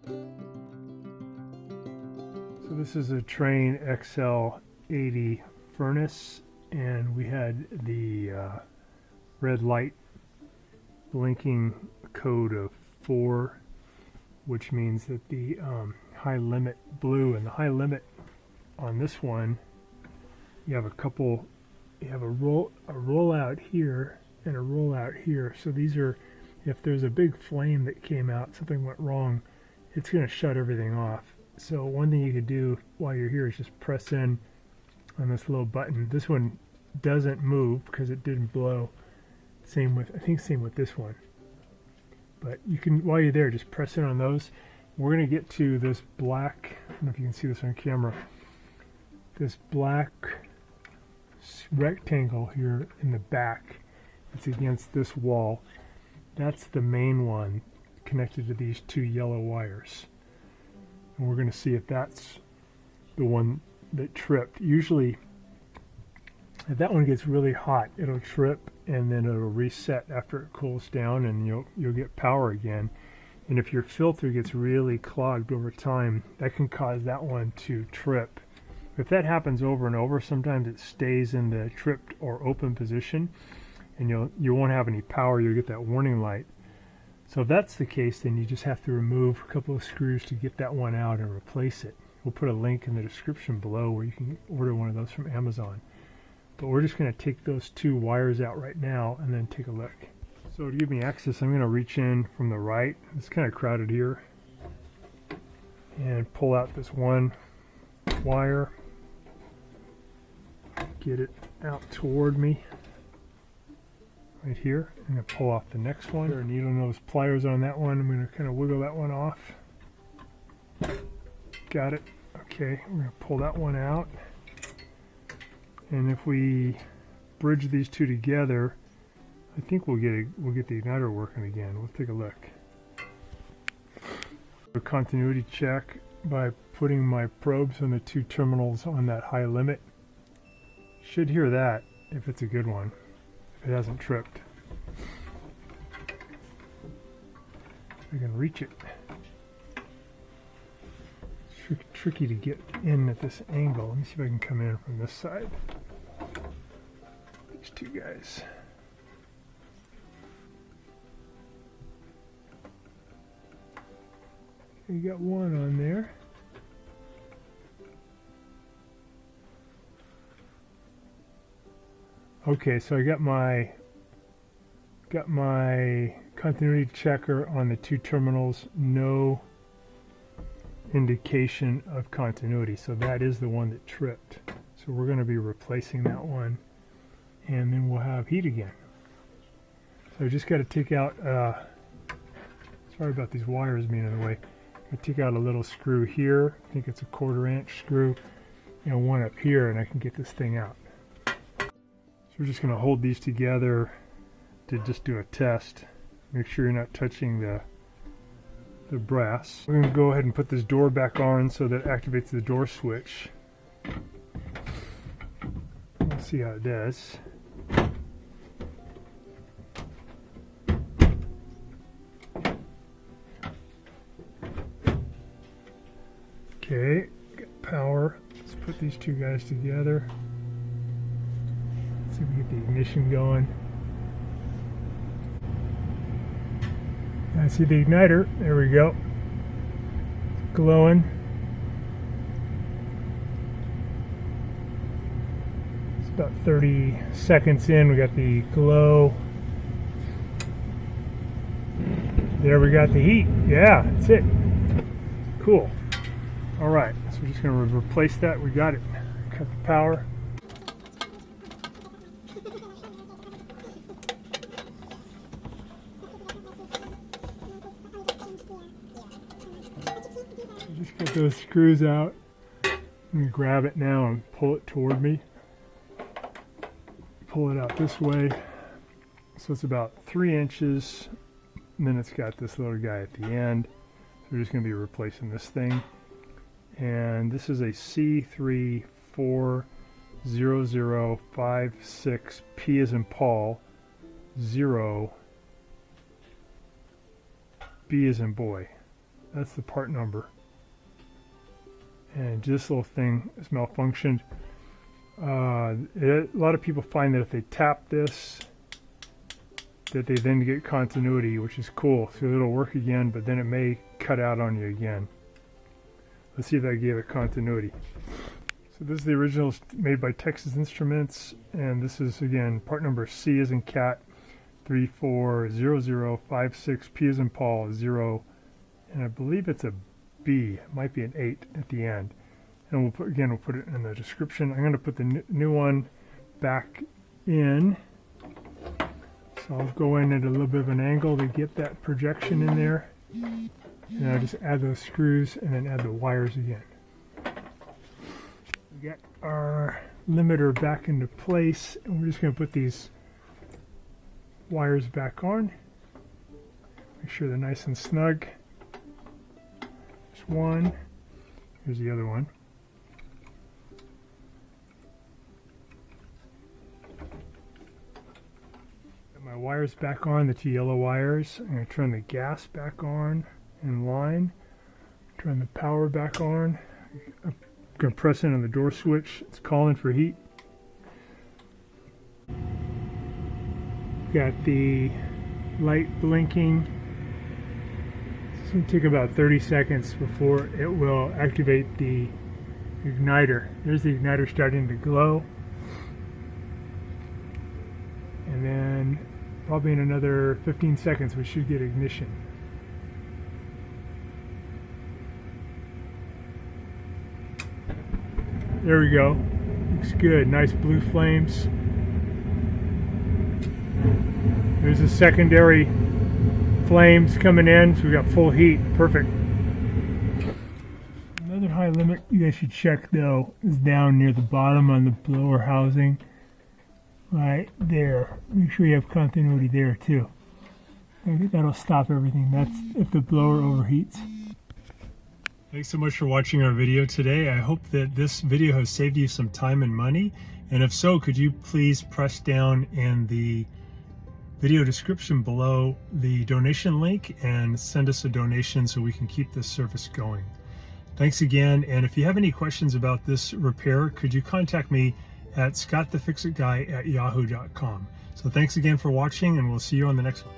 So this is a Trane XL80 furnace, and we had the red light blinking code of 4, which means that the high limit blew, and the high limit on this one, you have a rollout here and a rollout here. So these are, if there's a big flame that came out, something went wrong, it's going to shut everything off. So one thing you could do while you're here is just press in on this little button. This one doesn't move because it didn't blow. Same with, I think same with this one. But you can, while you're there, just press in on those. We're going to get to this black, I don't know if you can see this on camera, this black rectangle here in the back. It's against this wall. That's the main one connected to these 2 yellow wires. And we're going to see if that's the one that tripped. Usually, if that one gets really hot, it'll trip and then it'll reset after it cools down, and you'll get power again. And if your filter gets really clogged over time, that can cause that one to trip. If that happens over and over, sometimes it stays in the tripped or open position, and you won't have any power. You'll get that warning light. So if that's the case, then you just have to remove a couple of screws to get that one out and replace it. We'll put a link in the description below where you can order one of those from Amazon. But we're just going to take those 2 wires out right now and then take a look. So to give me access, I'm going to reach in from the right. It's kind of crowded here. And pull out this one wire. Get it out toward me. Right here. I'm going to pull off the next one. There are needle nose pliers on that one. I'm going to kind of wiggle that one off. Got it. Okay, we're going to pull that one out. And if we bridge these 2 together, I think we'll get the igniter working again. We'll take a look. A continuity check by putting my probes on the 2 terminals on that high limit. Should hear that if it's a good one. If it hasn't tripped. I can reach it. It's tricky to get in at this angle. Let me see if I can come in from this side. These 2 guys. You got one on there. Okay, so I got my continuity checker on the 2 terminals. No indication of continuity, so that is the one that tripped. So we're going to be replacing that one, and then we'll have heat again. So I just got to take out. Sorry about these wires being in the way. I take out a little screw here. I think it's a 1/4 inch screw, and one up here, and I can get this thing out. We're just going to hold these together to just do a test. Make sure you're not touching the brass. We're going to go ahead and put this door back on so that it activates the door switch. We'll see how it does. Okay, got power. Let's put these 2 guys together. See if we get the ignition going. I see the igniter. There we go. It's glowing. It's about 30 seconds in. We got the glow. There we got the heat. Yeah, that's it. Cool. All right, so we're just going to replace that. We got it. Cut the power. Just get those screws out and grab it now and pull it toward me. Pull it out this way. So it's about 3 inches, and then it's got this little guy at the end. So we're just going to be replacing this thing. And this is a C340056 P as in Paul, 0 B as in boy. That's the part number. And this little thing has malfunctioned. A lot of people find that if they tap this, that they then get continuity, which is cool. So it'll work again, but then it may cut out on you again. Let's see if I gave it continuity. So this is the original made by Texas Instruments, and this is again part number C as in cat 340056, P as in Paul 0, and I believe it's a B. It might be an 8 at the end. And we'll put it in the description. I'm going to put the new one back in. So I'll go in at a little bit of an angle to get that projection in there. And I'll just add those screws and then add the wires again. We got our limiter back into place, and we're just going to put these wires back on. Make sure they're nice and snug. There's one. Here's the other one. Got my wires back on, the two yellow wires. I'm going to turn the gas back on in line. Turn the power back on. I'm going to press in on the door switch. It's calling for heat. Got the light blinking. It's going to take about 30 seconds before it will activate the igniter. There's the igniter starting to glow. And then probably in another 15 seconds we should get ignition. There we go. Looks good. Nice blue flames. There's the secondary flames coming in, so we got full heat. Perfect. Another high limit you guys should check though is down near the bottom on the blower housing. Right there. Make sure you have continuity there too. I think that'll stop everything. That's if the blower overheats. Thanks so much for watching our video today. I hope that this video has saved you some time and money. And if so, could you please press down in the video description below the donation link and send us a donation so we can keep this service going. Thanks again. And if you have any questions about this repair, could you contact me at scottthefixitguy@yahoo.com. So thanks again for watching, and we'll see you on the next one.